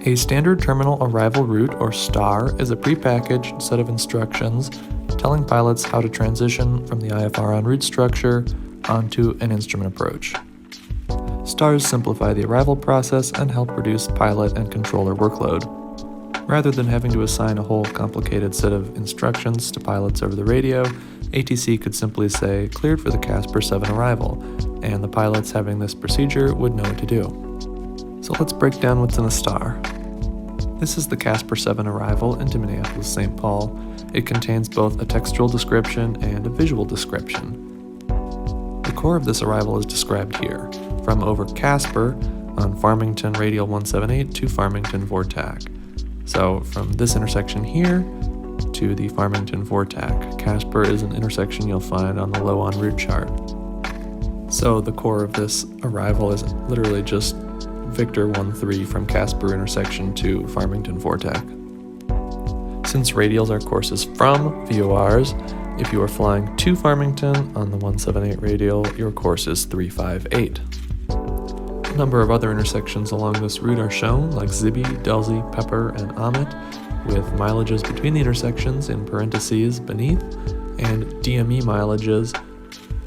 A standard terminal arrival route, or STAR, is a prepackaged set of instructions telling pilots how to transition from the IFR en route structure onto an instrument approach. STARs simplify the arrival process and help reduce pilot and controller workload. Rather than having to assign a whole complicated set of instructions to pilots over the radio, ATC could simply say, "Cleared for the Casper 7 arrival," and the pilots having this procedure would know what to do. So let's break down what's in a STAR. This is the Casper 7 arrival into Minneapolis-St. Paul. It contains both a textual description and a visual description. The core of this arrival is described here, from over Casper on Farmington Radial 178 to Farmington Vortac. So from this intersection here to the Farmington Vortac. Casper is an intersection you'll find on the low en route chart. So the core of this arrival is literally just Victor 13 from Casper intersection to Farmington Vortac. Since radials are courses from VORs, if you are flying to Farmington on the 178 radial, your course is 358. A number of other intersections along this route are shown, like Zibby, Delsey, Pepper, and Amit, with mileages between the intersections in parentheses beneath, and DME mileages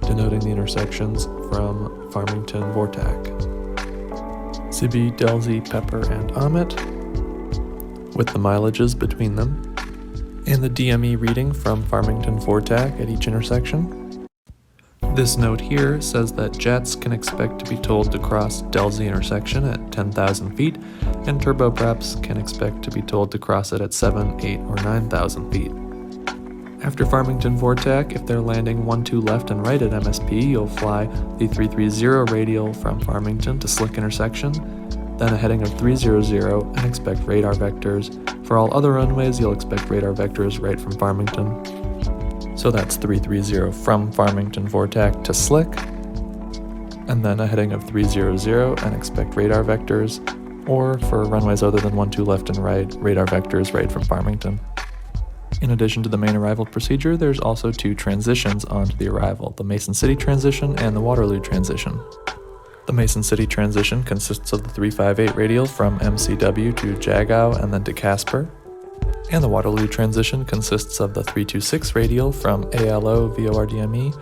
denoting the intersections from Farmington Vortac. Zibby, Delsey, Pepper, and Amit, with the mileages between them, and the DME reading from Farmington Vortac at each intersection. This note here says that jets can expect to be told to cross Delsey intersection at 10,000 feet, and turboprops can expect to be told to cross it at 7, 8, or 9,000 feet. After Farmington Vortac, if they're landing 1-2 left and right at MSP, you'll fly the 330 radial from Farmington to Slick intersection, then a heading of 300 and expect radar vectors. For all other runways, you'll expect radar vectors right from Farmington. So that's 330 from Farmington Vortac to Slick, and then a heading of 300 and expect radar vectors, or for runways other than 1-2 left and right, radar vectors right from Farmington. In addition to the main arrival procedure, there's also 2 transitions onto the arrival, the Mason City transition and the Waterloo transition. The Mason City transition consists of the 358 radial from MCW to Jagow and then to Casper, and the Waterloo transition consists of the 326 radial from ALO VORDME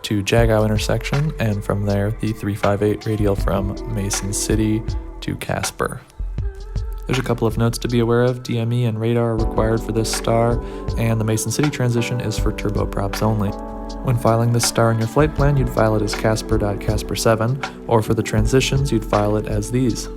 to Jagow intersection, and from there the 358 radial from Mason City to Casper. There's a couple of notes to be aware of. DME and radar are required for this STAR, and the Mason City transition is for turboprops only. When filing this STAR in your flight plan, you'd file it as Casper.Casper7, or for the transitions, you'd file it as these.